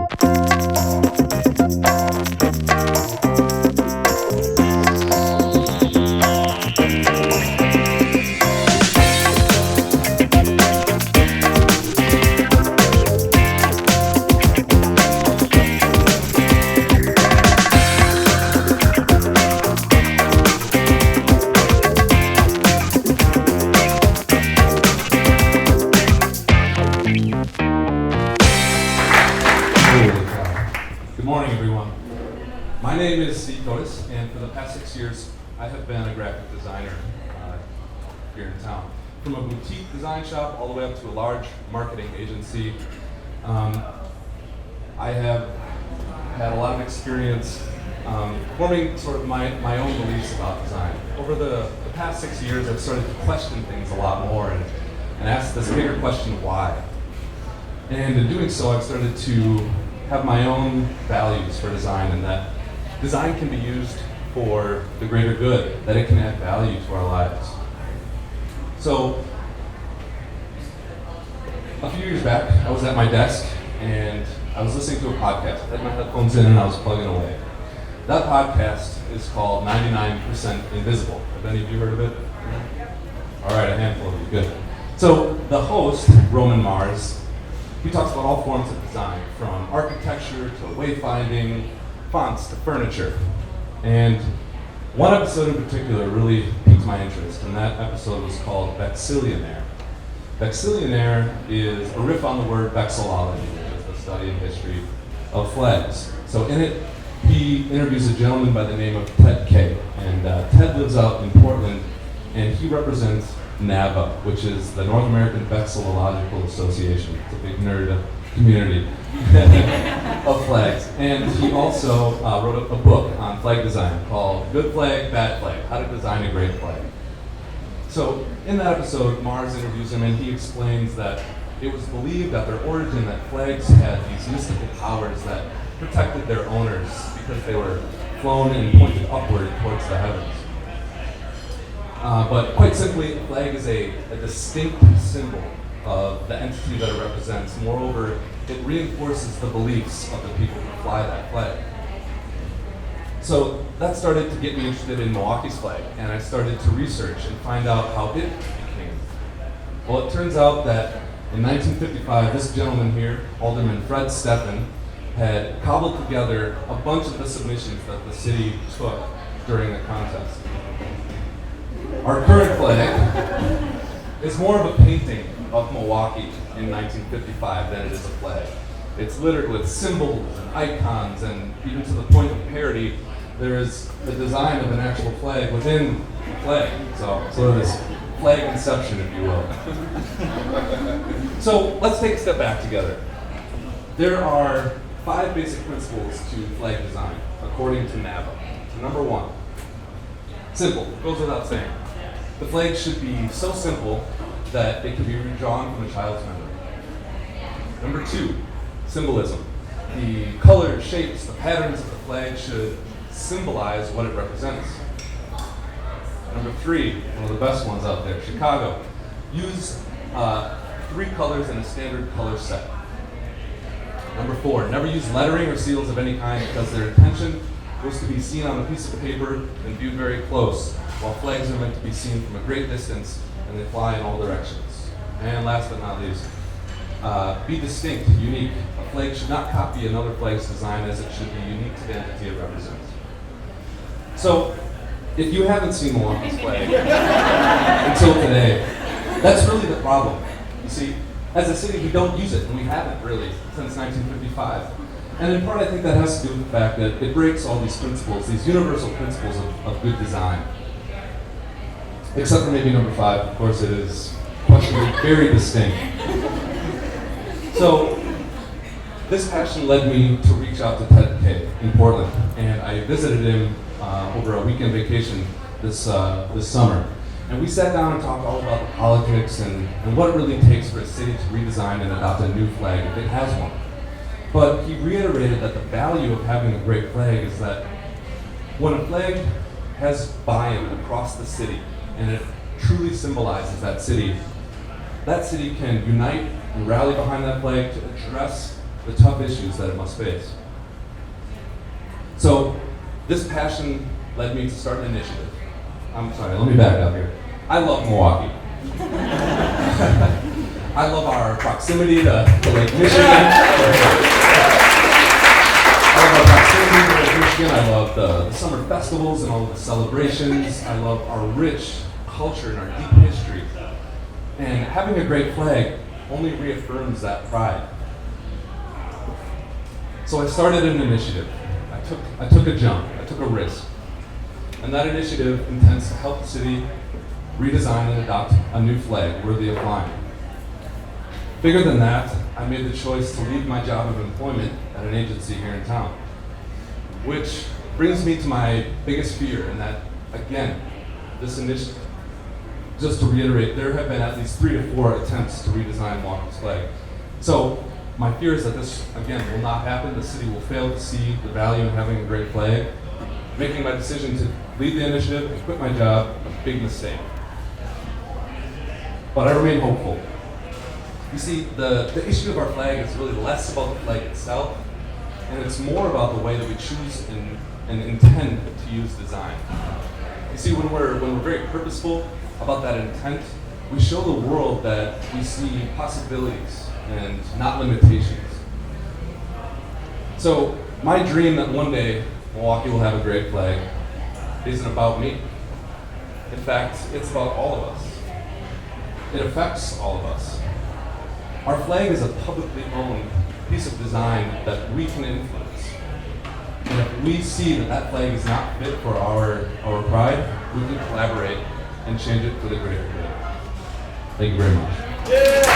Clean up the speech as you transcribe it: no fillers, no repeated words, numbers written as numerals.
Good morning, everyone. My name is Kodis, and for the past 6 years, I have been a graphic designer here in town. From a boutique design shop all the way up to a large marketing agency, I have had a lot of experience forming sort of my own beliefs about design. Over the past 6 years, I've started to question things a lot more and ask this bigger question, why? And in doing so, I've started to have my own values for design, and that design can be used for the greater good, that it can add value to our lives. So, a few years back, I was at my desk and I was listening to a podcast. I had my headphones in and I was plugging away. That podcast is called 99% Invisible. Have any of you heard of it? All right, a handful of you, good. So, the host, Roman Mars, he talks about all forms of design, from architecture to wayfinding, fonts to furniture. And one episode in particular really piqued my interest, and that episode was called Vexillionaire. Vexillionaire is a riff on the word vexillology, which is the study and history of flags. So in it, he interviews a gentleman by the name of Ted Kay. And Ted lives out in Portland, and he represents NAVA, which is the North American Vexillological Association. It's a big nerd community of flags. And he also wrote a book on flag design called Good Flag, Bad Flag, How to Design a Great Flag. So in that episode, Mars interviews him and he explains that it was believed at their origin that flags had these mystical powers that protected their owners because they were flown and pointed upward towards the heavens. But quite simply, a flag is a distinct symbol of the entity that it represents. Moreover, it reinforces the beliefs of the people who fly that flag. So that started to get me interested in Milwaukee's flag, and I started to research and find out how it became. Well, it turns out that in 1955, this gentleman here, Alderman Fred Steffen, had cobbled together a bunch of the submissions that the city took during the contest. Our current flag is more of a painting of Milwaukee in 1955 than it is a flag. It's littered with symbols and icons, and even to the point of parody, there is the design of an actual flag within the flag. So this flag inception, if you will. So let's take a step back together. There are 5 basic principles to flag design, according to NAVA. Number 1, simple, goes without saying. The flag should be so simple that it can be redrawn from a child's memory. Number 2, symbolism. The colors, shapes, the patterns of the flag should symbolize what it represents. Number 3, one of the best ones out there, Chicago. Use 3 colors in a standard color set. Number 4, never use lettering or seals of any kind because their intention was to be seen on a piece of paper and viewed very close, while flags are meant to be seen from a great distance and they fly in all directions. And last but not least, be distinct, unique. A flag should not copy another flag's design, as it should be unique to the entity it represents. So, if you haven't seen Milwaukee's flag until today, that's really the problem. You see, as a city, we don't use it, and we haven't really since 1955. And in part, I think that has to do with the fact that it breaks all these principles, these universal principles of good design. Except for maybe number 5, of course, it is questionably very distinct. So, this passion led me to reach out to Ted Kay in Portland, and I visited him over a weekend vacation this summer. And we sat down and talked all about the politics and what it really takes for a city to redesign and adopt a new flag if it has one. But he reiterated that the value of having a great flag is that when a flag has buy-in across the city and it truly symbolizes that city can unite and rally behind that flag to address the tough issues that it must face. So this passion led me to start an initiative. I'm sorry, let me back up here. I love Milwaukee. I love our proximity to Lake Michigan. I love the summer festivals and all of the celebrations. I love our rich culture and our deep history. And having a great flag only reaffirms that pride. So I started an initiative. I took a jump. I took a risk. And that initiative intends to help the city redesign and adopt a new flag worthy of flying. Bigger than that, I made the choice to leave my job of employment at an agency here in town. Which brings me to my biggest fear, and that, again, this initiative, just to reiterate, there have been at least 3 to 4 attempts to redesign Milwaukee's flag. So my fear is that this, again, will not happen. The city will fail to see the value in having a great flag. Making my decision to leave the initiative and quit my job, a big mistake. But I remain hopeful. You see, the issue of our flag is really less about the flag itself, and it's more about the way that we choose and intend to use design. You see, when we're very purposeful about that intent, we show the world that we see possibilities and not limitations. So my dream that one day Milwaukee will have a great flag isn't about me. In fact, it's about all of us. It affects all of us. Our flag is a publicly owned piece of design that we can influence. And if we see that that flag is not fit for our pride, we can collaborate and change it for the greater good. Thank you very much. Yeah.